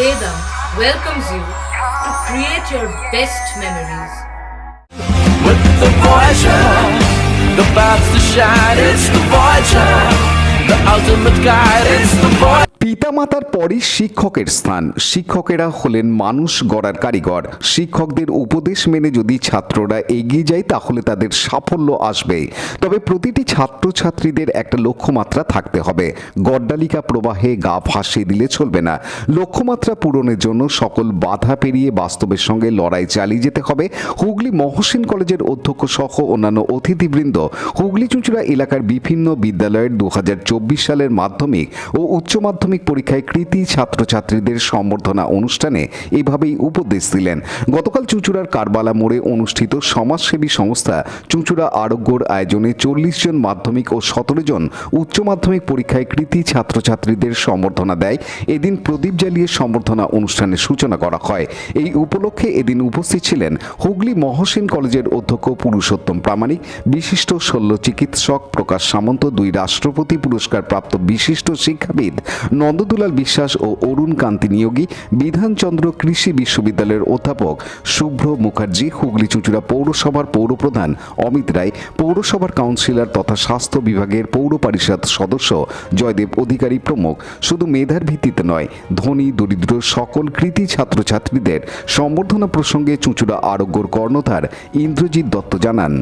Vedam welcomes you to create your best memories. With the Voyager, the paths to shine, it's the Voyager, the ultimate guide, it's the Voyager. পিতামাতার পরই শিক্ষকের স্থান। শিক্ষকেরা হলেন মানুষ গড়ার কারিগর। শিক্ষকদের উপদেশ মেনে যদি ছাত্ররা এগিয়ে যায় তাহলে তাদের সাফল্য আসবে। তবে প্রতিটি ছাত্রছাত্রীদের একটা লক্ষ্যমাত্রা থাকতে হবে। গড্ডালিকা প্রবাহে গা ভাসিয়ে দিলে চলবে না। লক্ষ্যমাত্রা পূরণের জন্য সকল বাধা পেরিয়ে বাস্তবের সঙ্গে লড়াই চালিয়ে যেতে হবে। হুগলি মহসিন কলেজের অধ্যক্ষ সহ অন্যান্য অতিথিবৃন্দ হুগলি চুঁচুড়া এলাকার বিভিন্ন বিদ্যালয়ের 2024 সালের মাধ্যমিক ও উচ্চ মাধ্যমিক পরীক্ষায় কৃতী ছাত্রছাত্রীদের সম্বর্ধনা অনুষ্ঠানে এভাবেই উপদেশ দিলেন। গতকাল চুঁচুড়ার কারবালা মোড়ে অনুষ্ঠিত সমাজসেবী সংস্থা চুঁচুড়া আরোগ্যর আয়োজনে 40 জন মাধ্যমিক ও 17 জন উচ্চ মাধ্যমিক পরীক্ষায় কৃতী ছাত্রছাত্রীদের সম্বর্ধনা দেয়। এদিন প্রদীপ জ্বালিয়ে সম্বর্ধনা অনুষ্ঠানের সূচনা করা হয়। এই উপলক্ষে এদিন উপস্থিত ছিলেন হুগলি মহসিন কলেজের অধ্যক্ষ পুরুষোত্তম প্রামাণিক, বিশিষ্ট শল্য চিকিৎসক প্রকাশ সামন্ত, 2 রাষ্ট্রপতি পুরস্কার প্রাপ্ত বিশিষ্ট শিক্ষাবিদ নন্দদুলাল বিশ্বাস ও অরুণ কান্তি নিয়োগী, বিধানচন্দ্র কৃষি বিশ্ববিদ্যালয়ের অধ্যাপক শুভ্র মুখার্জি, হুগলি চুঁচুড়া পৌরসভার পৌরপ্রধান অমিত রায়, পৌরসভার কাউন্সিলর তথা স্বাস্থ্য বিভাগের পৌর পরিষদ সদস্য জয়দেব অধিকারী প্রমুখ। শুধু মেধার ভিত্তিতে নয়, ধনী দরিদ্র সকল কৃতী ছাত্রছাত্রীদের সম্বর্ধনা প্রসঙ্গে চুঁচুড়া আরোগ্যর কর্ণধার ইন্দ্রজিৎ দত্ত জানান,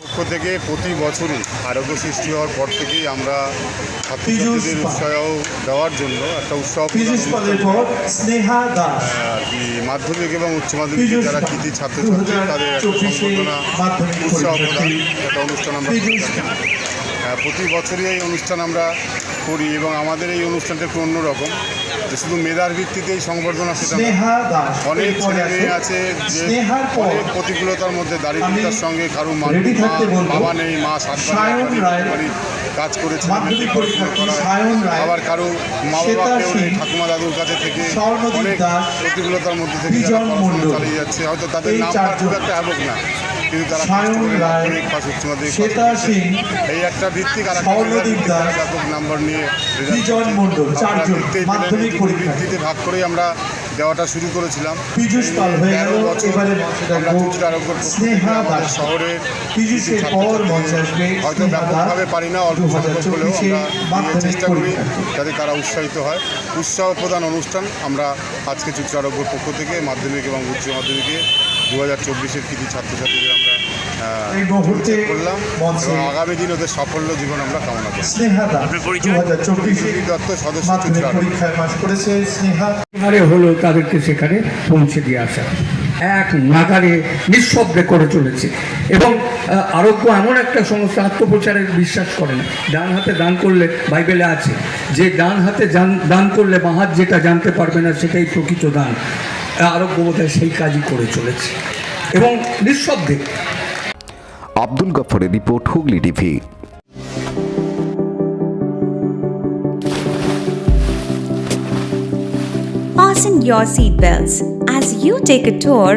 পক্ষ থেকে প্রতি বছরই আরোগ্য সৃষ্টি হওয়ার পর থেকেই আমরা ছাত্রছাত্রীদের উৎসাহ দেওয়ার জন্য একটা উৎসাহ আর কি মাধ্যমিক এবং উচ্চ মাধ্যমিক যারা কৃতী ছাত্রছাত্রী তাদের একটা সম্বর্ধনা উৎসাহ প্রদান একটা অনুষ্ঠান আমরা করে থাকি। প্রতি বছরই এই অনুষ্ঠান আমরা করি এবং আমাদের এই অনুষ্ঠানটা একটু অন্যরকম, যে শুধু মেধার ভিত্তিতেই সংবর্ধনা সেটা অনেক ছেলে মেয়ে আছে যে অনেক প্রতিকূলতার মধ্যে দারিদ্রতার সঙ্গে কারো বাবা নেই, মা বাড়ি কাজ করেছে, আবার কারো মা বাবাকেও নেই, ঠাকুমা দাদুর কাছে থেকে অনেক প্রতিকূলতার মধ্যে থেকে চালিয়ে যাচ্ছে। হয়তো তাদের নাম খুব একটা হ্যাবক না, কিন্তু তারা মাধ্যমিক পাস উচ্চ মাধ্যমিক এই একটা ভিত্তিক আর একটা ব্যাপক নাম্বার নিয়ে ভিত্তিতে ভাগ করেই আমরা দেওয়াটা শুরু করেছিলাম। 13 বছর আমরা চুঁচুড়া আরোগ্যর আমাদের শহরের হয়তো ব্যাপকভাবে পারি না, অল্প সংখ্যক হলেও আমরা চেষ্টা করি যাতে তারা উৎসাহিত হয়। উৎসাহ প্রদান অনুষ্ঠান আমরা আজকে চুঁচুড়া আরোগ্যর পক্ষ থেকে মাধ্যমিক এবং উচ্চ মাধ্যমিকে 2024-এর কৃতী ছাত্রছাত্রীদের আমরা করলাম এবং আগামী দিন ওদের সাফল্য জীবন আমরা কামনা করি। দত্ত সদস্য হলো তাদেরকে সেখানে পৌঁছে দিয়ে আসা এক নাগারে নিঃশব্দে করে চলেছে। এবং আরোগ্য এমন একটা সংস্থা আত্মপ্রচারের বিশ্বাস করে না। ডান হাতে দান করলে, বাইবেলে আছে যে ডান হাতে দান করলে বাঁ হাত যেটা জানতে পারবে না সেটাই প্রকৃত দান। আরোগ্য বোধহয় সেই কাজই করে চলেছে এবং নিঃশব্দে। আব্দুল গফরের report, Hooghly TV. Fasten your seatbelts as you take a tour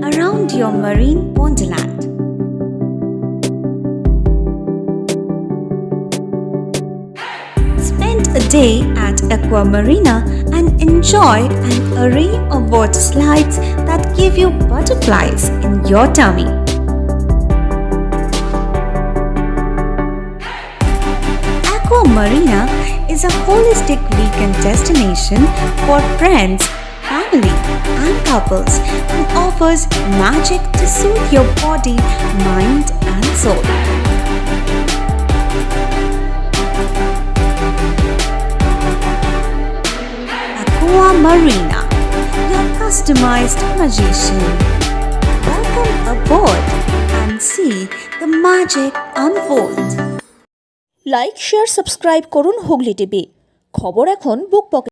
around your marine wonderland. Spend a day at Aqua Marina and enjoy an array of water slides that give you butterflies in your tummy. Aqua Marina is a holistic weekend destination for friends, family, and couples and offers magic to soothe your body, mind, and soul. Aqua Marina, your customized magician. Welcome aboard and see the magic unfold. Like, share, subscribe করুন Hooghly TV. খবর এখন বুক pocket.